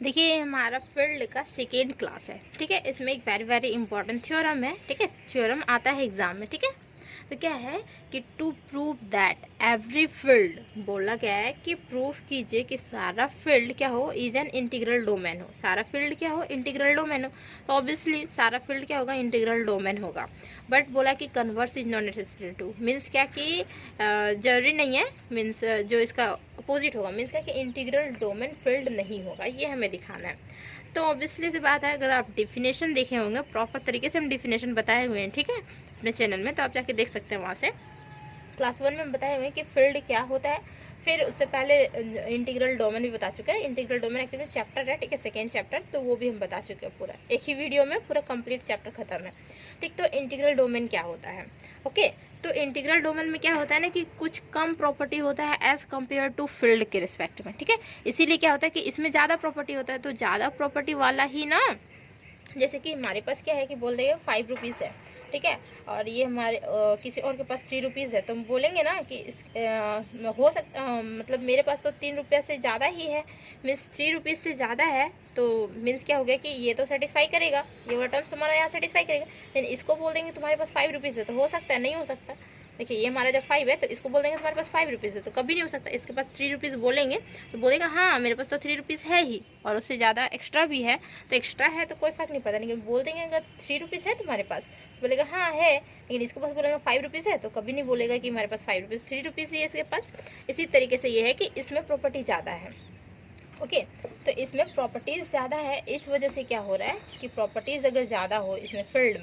देखिए ये हमारा फील्ड का सेकेंड क्लास है, ठीक है। इसमें एक वेरी वेरी इंपॉर्टेंट थ्योरम है, ठीक है। थ्योरम आता है एग्जाम में, ठीक है। तो क्या है कि to prove that every field, बोला गया है कि प्रूफ कीजिए कि सारा फील्ड क्या हो, इज एन इंटीग्रल डोमेन हो। सारा फील्ड क्या हो, इंटीग्रल डोमेन हो। तो ऑब्वियसली सारा फील्ड क्या होगा, इंटीग्रल डोमेन होगा। बट बोला कि converse is not necessary to, means क्या कि जरूरी नहीं है, मीन्स जो इसका अपोजिट होगा, मीन्स क्या कि इंटीग्रल डोमेन फील्ड नहीं होगा, ये हमें दिखाना है। तो ऑब्वियसली सी बात है, अगर आप डिफिनेशन देखे होंगे, प्रॉपर तरीके से हम डिफिनेशन बताए हुए हैं, ठीक है, अपने चैनल में, तो आप जाके देख सकते हैं वहाँ से। क्लास 1 में बताए हुए हैं कि फील्ड क्या होता है। फिर उससे पहले इंटीग्रल डोमेन भी बता चुके हैं। इंटीग्रल डोमेन एक्चुअली चैप्टर है, ठीक है, सेकेंड चैप्टर, तो वो भी हम बता चुके हैं पूरा, एक ही वीडियो में पूरा कंप्लीट चैप्टर खत्म है, ठीक। तो इंटीग्रल डोमेन क्या होता है, ओके। तो इंटीग्रल डोमेन में क्या होता है ना कि कुछ कम प्रॉपर्टी होता है एज कम्पेयर टू फील्ड के रिस्पेक्ट में, ठीक है। इसीलिए क्या होता है कि इसमें ज़्यादा प्रॉपर्टी होता है, तो ज़्यादा प्रॉपर्टी वाला ही ना, जैसे कि हमारे पास क्या है कि बोल देंगे 5 रुपीज़ है, ठीक है, और ये हमारे किसी और के पास 3 रुपीज़ है, तो हम बोलेंगे ना कि हो सकता मतलब मेरे पास तो 3 रुपया से ज़्यादा ही है, मीन्स 3 रुपीज़ से ज़्यादा है, तो मीन्स क्या हो गया कि ये तो सेटिस्फाई करेगा, ये वाला टर्म्स तुम्हारा यहाँ सेटिस्फाई करेगा। लेकिन इसको बोल देंगे तुम्हारे पास 5 रुपीज़ है, तो हो सकता है, नहीं हो सकता। देखिए ये हमारा जब 5 है, तो इसको बोल देंगे तुम्हारे पास 5 रुपीज़ है, तो कभी नहीं हो सकता। इसके पास 3 रुपीज़ बोलेंगे तो बोलेगा हाँ मेरे पास तो 3 रुपीज़ है ही, और उससे ज़्यादा एक्स्ट्रा भी है, तो एक्स्ट्रा है तो कोई फ़र्क नहीं पड़ता। लेकिन बोल देंगे अगर 3 रुपीज़ है तुम्हारे पास, बोलेगा हाँ है, लेकिन इसके पास बोलेगा 5 रुपीज़ है, तो कभी नहीं बोलेगा कि हमारे पास 5 रुपीज़, 3 रुपीज़ ही है इसके पास। इसी तरीके से ये है कि इसमें प्रॉपर्टी ज़्यादा है, ओके। तो इसमें प्रॉपर्टीज़ ज़्यादा है, इस वजह से क्या हो रहा है कि प्रॉपर्टीज़ अगर ज़्यादा हो इसमें फील्ड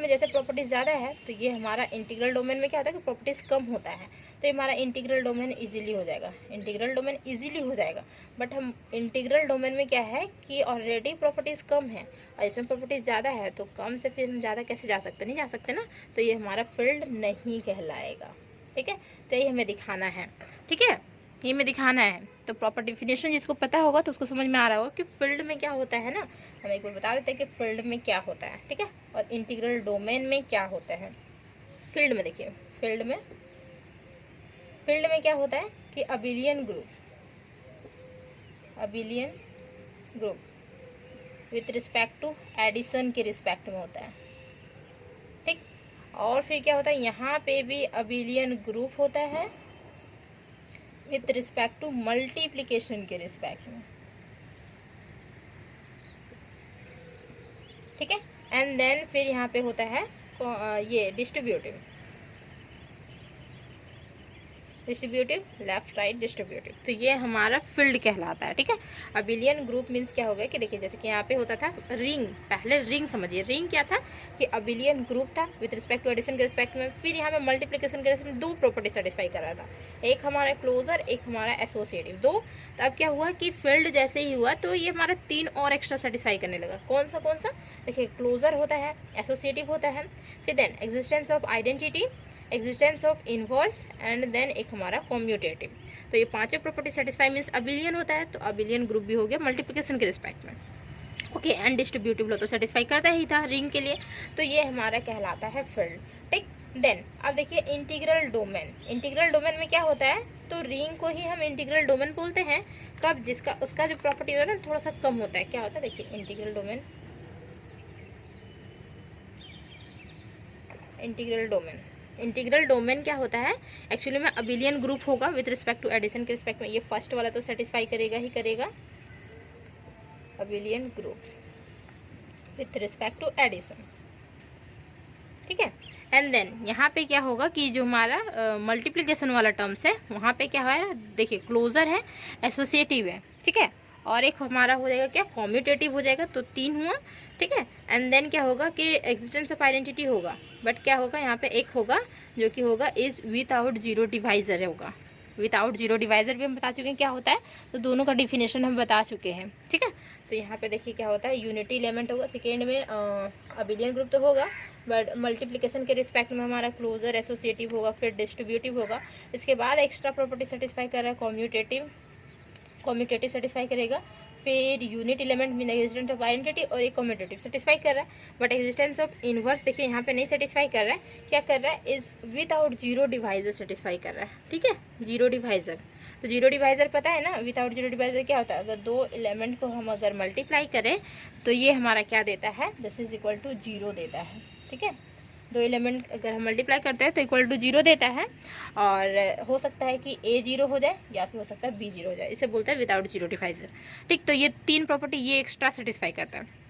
में जैसे प्रॉपर्टीज ज़्यादा है, तो ये हमारा इंटीग्रल डोमेन में क्या होता है कि प्रॉपर्टीज कम होता है, तो ये हमारा इंटीग्रल डोमेन इजीली हो जाएगा, इंटीग्रल डोमेन इजीली हो जाएगा। बट हम इंटीग्रल डोमेन में क्या है कि ऑलरेडी प्रॉपर्टीज कम है और इसमें प्रॉपर्टीज ज़्यादा है, तो कम से फिर हम ज़्यादा कैसे जा सकते, नहीं जा सकते ना, तो ये हमारा फील्ड नहीं कहलाएगा, ठीक है। तो ये हमें दिखाना है, ठीक है, ये में दिखाना है। तो प्रॉपर डिफिनेशन जिसको पता होगा तो उसको समझ में आ रहा होगा कि फील्ड में क्या होता है ना। हम एक बार बता देते हैं कि फील्ड में क्या होता है, ठीक है, और इंटीग्रल डोमेन में क्या होता है। फील्ड में देखिए, फील्ड में क्या होता है कि abelian group with respect to addition के रिस्पेक्ट में होता है, ठीक। और फिर क्या होता है, यहाँ पे भी अबिलियन ग्रुप होता है विथ रिस्पेक्ट टू मल्टीप्लिकेशन के रिस्पेक्ट में, ठीक है। एंड देन फिर यहाँ पे होता है ये डिस्ट्रीब्यूटिव लेफ्ट राइट डिस्ट्रीब्यूटिव, तो ये हमारा फील्ड कहलाता है, ठीक है। अबिलियन ग्रुप मीन्स क्या हो गया कि देखिए जैसे कि यहाँ पे होता था रिंग, पहले रिंग समझिए, रिंग क्या था कि अबिलियन ग्रुप था विद रिस्पेक्ट टू एडिशन के रिस्पेक्ट में, फिर यहाँ पे मल्टीप्लिकेशन के रिस्पेक्ट में 2 प्रॉपर्टी सेटिस्फाई कर रहा था, एक हमारा क्लोजर, एक हमारा एसोसिएटिव, 2। तो अब क्या हुआ कि फील्ड जैसे ही हुआ तो ये हमारा 3 और एक्स्ट्रा सेटिस्फाई करने लगा। कौन सा देखिए, क्लोजर होता है, एसोसिएटिव होता है, फिर then existence of identity, existence of inverse, and then एक हमारा कम्यूटेटिव। तो ये पांचों प्रॉपर्टी सेटिस्फाई मीन्स अबिलियन होता है, तो अबिलियन ग्रुप भी हो गया मल्टीप्लिकेशन के रिस्पेक्ट में, ओके। एंड डिस्ट्रीब्यूटिव लो तो सेटिस्फाई करता ही था रिंग के लिए, तो ये हमारा कहलाता है फील्ड, ठीक। देन अब देखिए इंटीग्रल डोमेन में क्या होता है, तो रिंग को ही हम इंटीग्रल डोमेन बोलते हैं, कब जिसका उसका जो प्रॉपर्टी होता है ना थोड़ा सा कम होता है। क्या होता है देखिए, इंटीग्रल डोमेन क्या होता है एक्चुअली में, अबिलियन ग्रुप होगा विद रिस्पेक्ट टू एडिशन के रिस्पेक्ट में, ये फर्स्ट वाला तो सेटिस्फाई करेगा ही करेगा, abelian group with respect to addition, ठीक है। एंड देन यहाँ पे क्या होगा कि जो हमारा मल्टीप्लिकेशन वाला टर्म्स है वहाँ पे क्या है, देखिए क्लोजर है, एसोसिएटिव है, ठीक है, और एक हमारा हो जाएगा क्या, कॉम्यूटेटिव हो जाएगा, तो 3 हुआ, ठीक है। एंड देन क्या होगा कि एग्जिस्टेंस ऑफ आइडेंटिटी होगा, बट क्या होगा यहाँ पे एक होगा जो कि होगा इज विदाउट जीरो डिवाइजर होगा। विदाउट जीरो डिवाइजर भी हम बता चुके हैं क्या होता है, तो दोनों का डिफिनेशन हम बता चुके हैं, ठीक है। तो यहाँ पे देखिए क्या होता है, यूनिटी एलिमेंट होगा, सेकेंड में अबिलियन ग्रुप तो होगा, बट मल्टीप्लिकेशन के रिस्पेक्ट में हमारा क्लोजर एसोसिएटिव होगा, फिर डिस्ट्रीब्यूटिव होगा, इसके बाद एक्स्ट्रा प्रॉपर्टी सेटिस्फाई कर रहा है कॉम्यूटेटिव सेटिस्फाई करेगा, फिर यूनिट एलिमेंट में एग्जिस्टेंस ऑफ आइडेंटिटी और एक कम्यूटेटिव सेटिस्फाई कर रहा है, बट एग्जिस्टेंस ऑफ इनवर्स देखिए यहाँ पे नहीं सेटिस्फाई कर रहा है, क्या कर रहा है, is without zero divisor satisfy कर रहा है, ठीक है, जीरो डिवाइजर। तो जीरो डिवाइजर पता है ना, विदाउट जीरो डिवाइजर क्या होता है, अगर दो एलिमेंट को हम अगर मल्टीप्लाई करें तो ये हमारा क्या देता है, this is equal to zero देता है। ठीक है, दो एलिमेंट अगर हम मल्टीप्लाई करते हैं तो इक्वल टू जीरो देता है, और हो सकता है कि ए जीरो हो जाए या फिर हो सकता है बी जीरो हो जाए, इसे बोलते हैं विदाउट जीरो डिवाइजर। ठीक, तो ये तीन प्रॉपर्टी ये एक्स्ट्रा सेटिस्फाई करता है।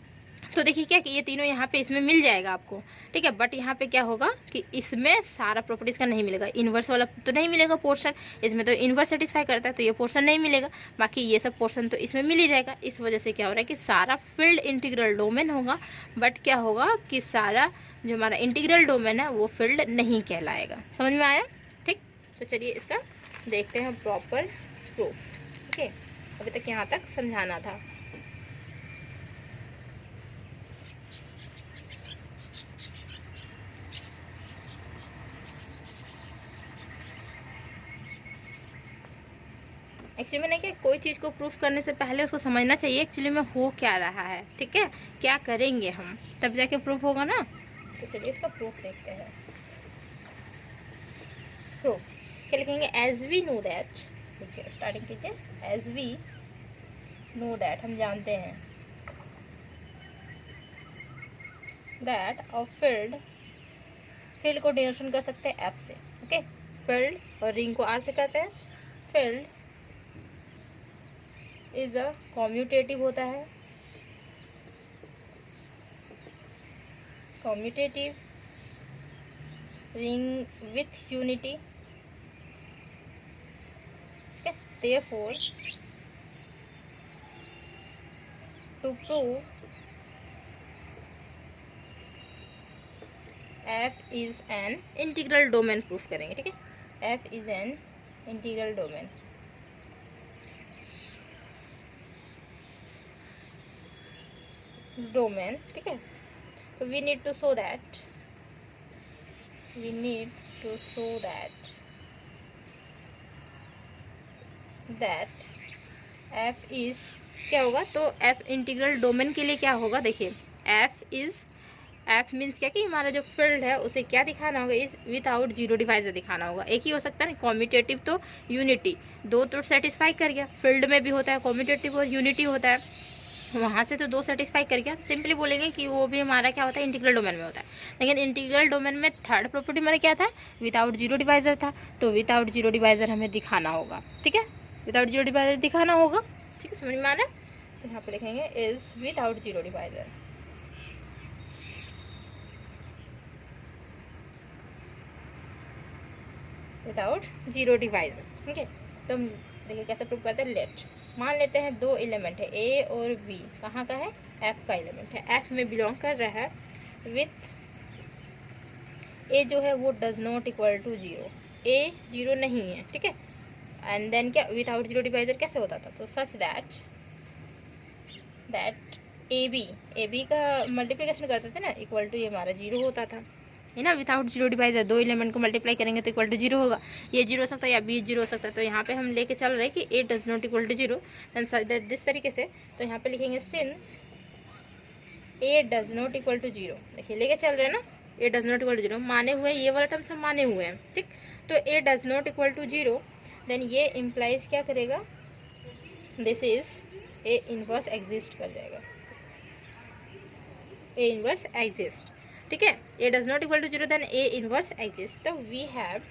तो देखिए क्या कि ये तीनों यहाँ पे इसमें मिल जाएगा आपको। ठीक है, बट यहाँ पे क्या होगा कि इसमें सारा प्रॉपर्टीज का नहीं मिलेगा, इन्वर्स वाला तो नहीं मिलेगा पोर्शन, इसमें तो इन्वर्स सेटिस्फाई करता है तो ये पोर्शन नहीं मिलेगा, बाकी ये सब पोर्शन तो इसमें मिल ही जाएगा। इस वजह से क्या हो रहा है कि सारा फील्ड इंटीग्रल डोमेन होगा, बट क्या होगा कि सारा जो हमारा इंटीग्रल डोमेन है वो फील्ड नहीं कहलाएगा। समझ में आया? ठीक, तो चलिए इसका देखते हैं प्रॉपर प्रूफ। ओके, अभी तक यहाँ तक समझाना था। एक्चुअली में नहीं, क्या कोई चीज़ को प्रूफ करने से पहले उसको समझना चाहिए एक्चुअली में हो क्या रहा है। ठीक है, क्या करेंगे हम, तब जाके प्रूफ होगा ना। तो चलिए इसका प्रूफ देखते हैं। प्रूफ क्या लिखेंगे, एज वी नो दैट, देखिए स्टार्टिंग कीजिए, एज वी नो दैट, हम जानते हैं दैट अ फील्ड, फील्ड को डिनोशन कर सकते हैं एफ से। ओके, फील्ड, और रिंग को आर से कहते हैं। फील्ड इज अ कॉम्यूटेटिव होता है, commutative ring with unity. okay, therefore to prove f is an integral domain proof करेंगे। ठीक है, f is an integral domain। Domain, ठीक है, तो we need to show that, we need to show that that F is क्या होगा, तो F integral domain के लिए क्या होगा, देखिए एफ इज, एफ मीन्स क्या कि हमारा जो फील्ड है उसे क्या दिखाना होगा, इज विदाउट जीरो डिवाइजर दिखाना होगा। एक ही हो सकता है ना, कॉम्यूटेटिव तो यूनिटी, दो तो सेटिस्फाई कर गया, फील्ड में भी होता है कॉम्यूटेटिव और यूनिटी होता है, वहाँ से तो दो सेटिस्फाई कर गया, सिंपली बोलेंगे कि वो भी हमारा क्या होता है, इंटीग्रल डोमेन में होता है। लेकिन इंटीग्रल डोमेन में थर्ड प्रॉपर्टी हमारा क्या था, विदाउट जीरो डिवाइजर था, तो विदाउट जीरो डिवाइजर हमें दिखाना होगा। ठीक है, विदाउट जीरो डिवाइजर दिखाना होगा। ठीक है, समझ में आ रहा है? तो यहाँ पे लिखेंगे is without zero divisor. Without zero divisor. ठीक है, तो हम देखिए कैसे प्रूव करते हैं। लेट, मान लेते हैं दो एलिमेंट है ए और बी, कहाँ का है, एफ का एलिमेंट है, एफ में बिलोंग कर रहा है विथ ए जो है वो does not equal to zero, A zero नहीं है। ठीक है, एंड देन क्या, विदाउट जीरो डिवाइजर कैसे होता था, तो सच दैट ए बी का मल्टीप्लिकेशन करते थे ना, इक्वल टू ये हमारा जीरो होता था, है ना। विदाउट जीरो डिवाइजर दो एलिमेंट को मल्टीप्लाई करेंगे तो इक्वल टू जीरो होगा, ये जीरो हो सकता है या बी जीरो हो सकता है। तो यहाँ पे हम लेके चल रहे हैं कि A does not equal to zero, then this तरीके से। तो यहाँ पे लिखेंगे since A does not equal to zero, देखिए लेके चल रहे हैं ना, A does not equal to zero माने हुए, ये वाला टर्म सब माने हुए हैं। ठीक, तो A does not equal to zero, then ये इम्प्लाइज क्या करेगा, this is A inverse exist कर जाएगा, ए इनवर्स एग्जिस्ट। ठीक है, A does not equal to zero, then A inverse exist. तो वी हैव,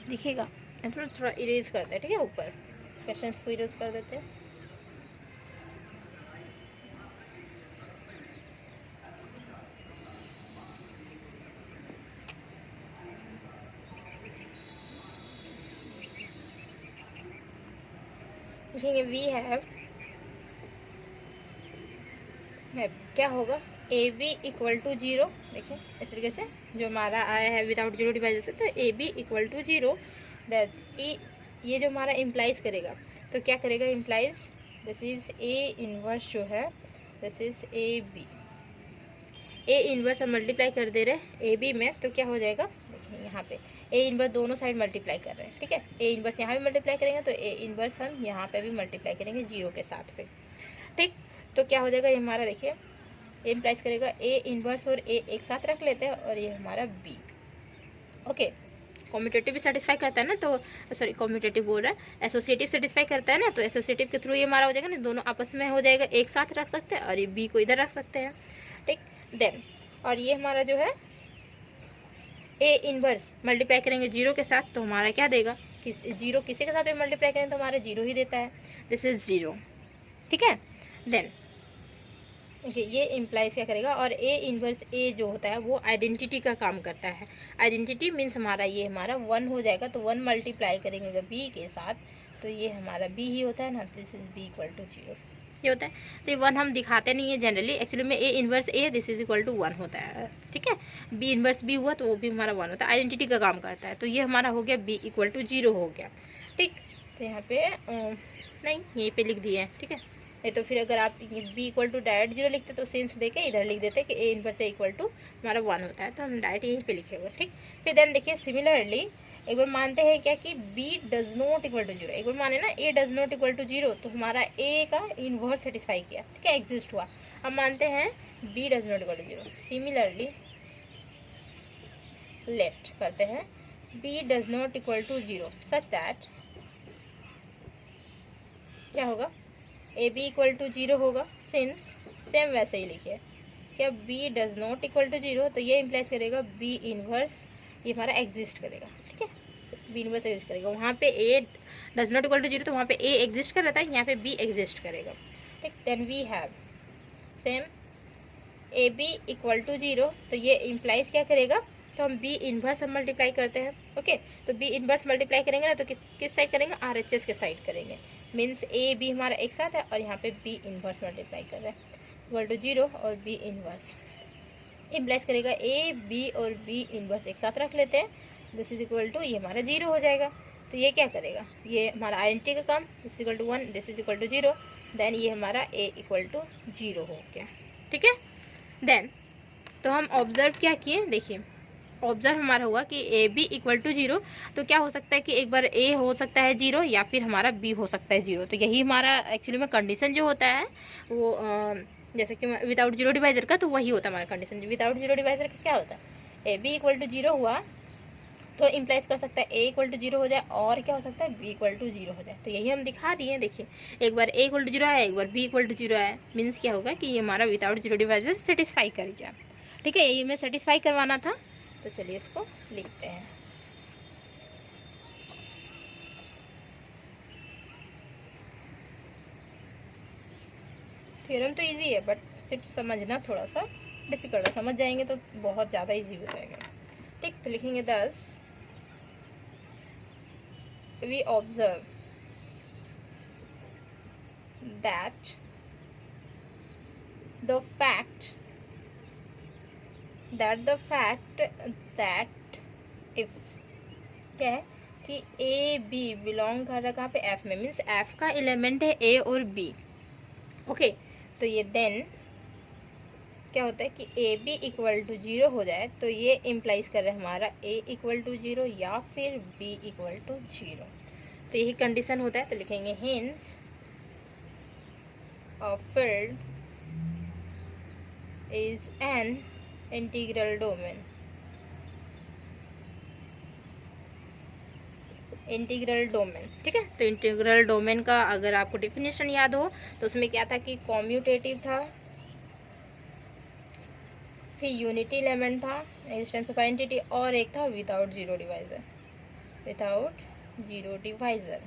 दिखेगा थोड़ा इरेज करते हैं। ठीक है, ऊपर क्वेश्चंस को इरेज कर देते हैं। लिखेंगे वी हैव, क्या होगा, A B equal to zero. देखिए इस तरीके से जो हमारा आया है विदाउट जीरो डिवाइजर से, तो A B equal to zero, that ये जो हमारा इम्प्लाइज करेगा, तो क्या करेगा, implies this is A inverse जो है, this is A B, A inverse हम मल्टीप्लाई कर दे रहे हैं ए बी में, तो क्या हो जाएगा, देखिए यहाँ पे ए इनवर्स दोनों साइड मल्टीप्लाई कर रहे हैं। ठीक है, ए इनवर्स यहाँ भी मल्टीप्लाई करेंगे तो ए इनवर्स हम यहाँ पे भी मल्टीप्लाई करेंगे जीरो के साथ पे। ठीक, तो क्या हो जाएगा, ये हमारा देखिए इम्प्लाइज करेगा ए इनवर्स और ए एक साथ रख लेते हैं, और ये हमारा बी। ओके, कॉम्यूटेटिव भी सेटिस्फाई करता है ना, तो सॉरी कॉम्यूटेटिव बोल रहा है, एसोसिएटिव सेटिस्फाई करता है ना, तो एसोसिएटिव के थ्रू ये हमारा हो जाएगा ना, दोनों आपस में हो जाएगा, एक साथ रख सकते हैं और ये बी को इधर रख सकते हैं, ठीक। देन और ये हमारा जो है ए इनवर्स मल्टीप्लाई करेंगे जीरो के साथ, तो हमारा क्या देगा, जीरो किसी के साथ भी मल्टीप्लाई करें तो हमारा जीरो ही देता है, दिस इज जीरो, ठीक है। देन देखिए ये इम्प्लाइज क्या करेगा, और ए इनवर्स ए जो होता है वो आइडेंटिटी का काम करता है। आइडेंटिटी मीन्स हमारा ये हमारा 1 हो जाएगा, तो 1 मल्टीप्लाई करेंगे बी के साथ, तो ये हमारा बी ही होता है ना, this is B equal to 0 ये होता है। तो ये 1 हम दिखाते नहीं है जनरली, एक्चुअली में A inverse A this is equal to 1 होता है, ठीक है। बी इनवर्स बी हुआ तो वो भी हमारा 1 होता है, आइडेंटिटी का काम करता है। तो ये हमारा हो गया बी इक्वल टू 0 हो गया, ठीक। तो यहाँ पे नहीं यहीं पे लिख दिए हैं, ठीक है। नहीं तो फिर अगर आप बी इक्वल टू डायरेक्ट 0 लिखते तो सेंस देके इधर लिख देते कि A inverse A equal to हमारा 1 होता है, तो हम डायरेक्ट यहीं पे लिखे हुए, ठीक। फिर देन देखिए सिमिलरली एक बार मानते हैं क्या कि b does not equal to 0, एक बार माने ना a does not equal to 0, तो हमारा a का इनवर्स सेटिस्फाई किया, ठीक है, एग्जिस्ट हुआ। अब मानते हैं b does not equal to 0, similarly let करते हैं b does not equal to 0 such that क्या होगा, ए बी इक्वल टू 0 होगा, सिंस सेम वैसे ही लिखिए क्या b does not equal to 0, तो ये इम्प्लाइज करेगा b इनवर्स ये हमारा एग्जिस्ट करेगा, ठीक है, b इनवर्स एग्जिस्ट करेगा। वहाँ पे a does not equal to 0 तो वहाँ पे a एग्जिस्ट कर रहा था, यहाँ पे b एग्जिस्ट करेगा, ठीक। Then we have same A B equal to 0, तो ये इम्प्लाइज क्या करेगा, तो हम b इनवर्स हम मल्टीप्लाई करते हैं, ओके। तो b इनवर्स मल्टीप्लाई करेंगे ना, तो किस साइड करेंगे, RHS के साइड करेंगे, मीन्स a b हमारा एक साथ है और यहाँ पे b इनवर्स मल्टीप्लाई कर रहा है इक्वल टू 0 और b इनवर्स इम्प्लाइज करेगा ए बी और बी इनवर्स एक साथ रख लेते हैं, दिस इज इक्वल टू ये हमारा 0 हो जाएगा। तो ये क्या करेगा, ये हमारा आइडेंटिटी का काम, this equal to 1 this is equal to 0, then ये हमारा ए इक्वल टू 0 हो गया, ठीक है। देन तो हम ऑब्जर्व क्या किए, देखिए ऑब्जर्व हमारा हुआ कि ए बी इक्वल टू 0, तो क्या हो सकता है कि एक बार ए हो सकता है 0 या फिर हमारा बी हो सकता है 0, तो यही हमारा एक्चुअली में कंडीशन जो होता है वो जैसे कि विदाउट 0 डिवाइजर का, तो वही होता है हमारा कंडीशन। विदाउट 0 डिवाइजर का क्या होता है, ए बी इक्वल टू 0 हुआ तो इम्प्लाइज कर सकता है ए इक्वल टू 0 हो जाए, और क्या हो सकता है बी इक्वल टू 0 हो जाए, तो यही हम दिखा दिए। देखिए एक बार ए इक्वल टू 0 आया, एक बार बी इक्वल टू 0 आया, मीन्स क्या होगा कि ये हमारा विदाउट 0 डिवाइजर सेटिस्फाई कर गया, ठीक है। ये हमें सेटिस्फाई करवाना था, तो चलिए इसको लिखते हैं। थ्योरम तो इजी है, बट सिर्फ समझना थोड़ा सा डिफिकल्ट है, समझ जाएंगे तो बहुत ज़्यादा इजी हो जाएगा, ठीक। तो लिखेंगे thus we observe that the fact that if क्या है कि ए बी बिलोंग कर रहा है कहाँ पे, एफ में, मीन्स एफ का एलिमेंट है ए और बी, ओके। तो ये देन क्या होता है कि ए बी इक्वल टू 0 हो जाए, तो ये इम्प्लाइज कर रहा है हमारा ए इक्वल टू 0 या फिर बी इक्वल टू 0, तो यही कंडीशन होता है। तो लिखेंगे hints a field is an integral domain, integral domain, ठीक है। तो इंटीग्रल डोमेन का अगर आपको डिफिनेशन याद हो तो उसमें क्या था कि कॉम्यूटेटिव था, फिर यूनिटी एलिमेंट था, एक्सटेंस ऑफ आइडेंटिटी, और एक था विदाउट 0 डिवाइजर, विदाउट 0 डिवाइजर।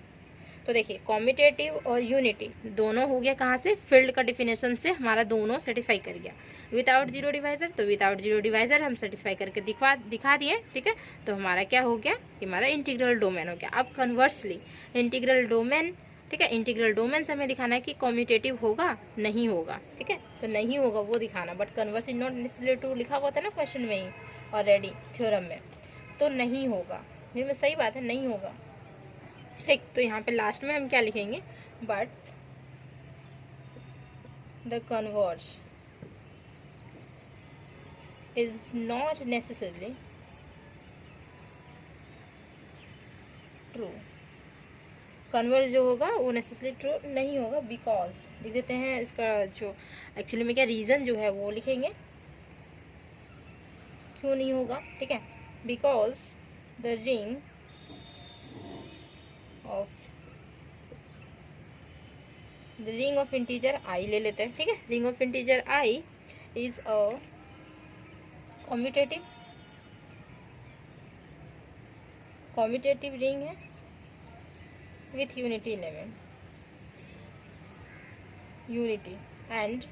तो देखिए कॉम्यूटेटिव और यूनिटी दोनों हो गया कहाँ से, फील्ड का डिफिनेशन से हमारा दोनों सेटिस्फाई कर गया। विदाउट 0 डिवाइजर, तो विदाउट 0 डिवाइजर हम सेटिस्फाई करके दिखा दिए, ठीक है। तो हमारा क्या हो गया कि हमारा इंटीग्रल डोमेन हो गया। अब कन्वर्सली इंटीग्रल डोमेन, ठीक है, इंटीग्रल डोमेन से हमें दिखाना है कि कॉम्यूटेटिव होगा नहीं होगा, ठीक है। तो नहीं होगा वो दिखाना, but converse is not necessary to लिखा हुआ था ना क्वेश्चन में ही ऑलरेडी थ्योरम में, तो नहीं होगा, इसमें सही बात है नहीं होगा, ठीक। तो यहाँ पे लास्ट में हम क्या लिखेंगे, but the converse is not necessarily true, converse जो होगा वो नेसेसरली ट्रू नहीं होगा, बिकॉज लिख देते हैं इसका जो एक्चुअली में क्या रीज़न जो है वो लिखेंगे क्यों नहीं होगा, ठीक है। Because the ring of integer I ले लेते हैं, ठीक है। Ring of integer I is a commutative ring है with unity element, unity and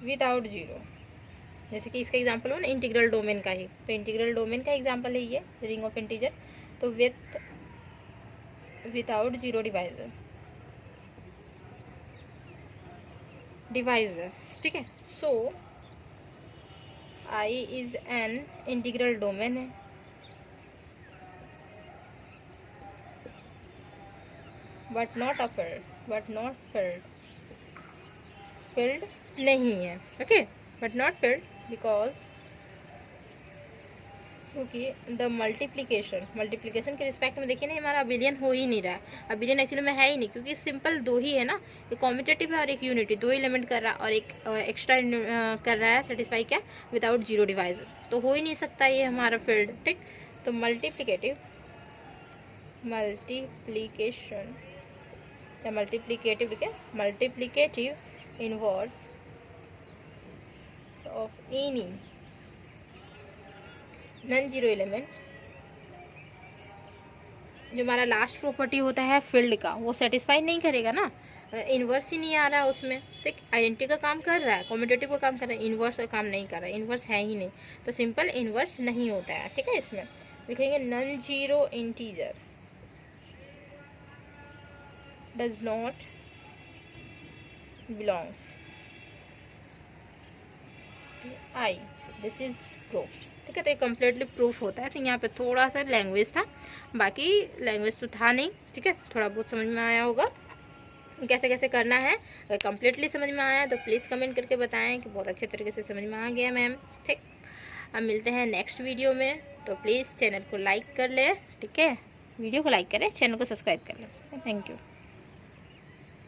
without zero. जैसे कि इसका एग्जांपल हो ना इंटीग्रल डोमेन का ही, तो इंटीग्रल डोमेन का एग्जांपल है ये रिंग ऑफ इंटीजर। तो विदाउट जीरो डिवाइजर्स, ठीक है। सो I is an integral domain है, बट नॉट filled नहीं है, okay. But not filled because क्योंकि द मल्टीप्लीकेशन के रिस्पेक्ट में देखिए ना हमारा अबिलियन हो ही नहीं रहा है, अबिलियन एक्चुअली में है ही नहीं, क्योंकि सिंपल दो ही है ना, एक कॉम्यूटेटिव है और एक यूनिटी, दो एलिमेंट कर रहा है और एक एक्स्ट्रा कर रहा है सेटिस्फाई क्या, विदाउट जीरो डिवाइजर, तो हो ही नहीं सकता ये हमारा फील्ड, ठीक। तो मल्टीप्लिकेशन या मल्टीप्लिकेटिव लिखे, multiplicative inverse of any non zero element, जो हमारा लास्ट प्रॉपर्टी होता है फील्ड का, वो सेटिस्फाई नहीं करेगा ना, इन्वर्स ही नहीं आ रहा है उसमें, ठीक। आइडेंटिटी का काम कर रहा है, कॉम्यूटेटिव का काम कर रहा है, इन्वर्स का काम नहीं कर रहा है, इन्वर्स है ही नहीं, तो सिंपल इन्वर्स नहीं होता है, ठीक है। इसमें लिखेंगे non zero integer does not belongs to I, this is proofed, ठीक है। तो ये कम्प्लीटली प्रूफ होता है। तो यहाँ पे थोड़ा सा लैंग्वेज था, बाकी लैंग्वेज तो था नहीं, ठीक है। थोड़ा बहुत समझ में आया होगा कैसे कैसे करना है। अगर कम्प्लीटली समझ में आया तो प्लीज़ कमेंट करके बताएं कि बहुत अच्छे तरीके से समझ में आ गया मैम, ठीक। अब मिलते हैं नेक्स्ट वीडियो में, तो प्लीज़ चैनल को लाइक कर लें, ठीक है। वीडियो को लाइक करें, चैनल को सब्सक्राइब कर लें। Thank you.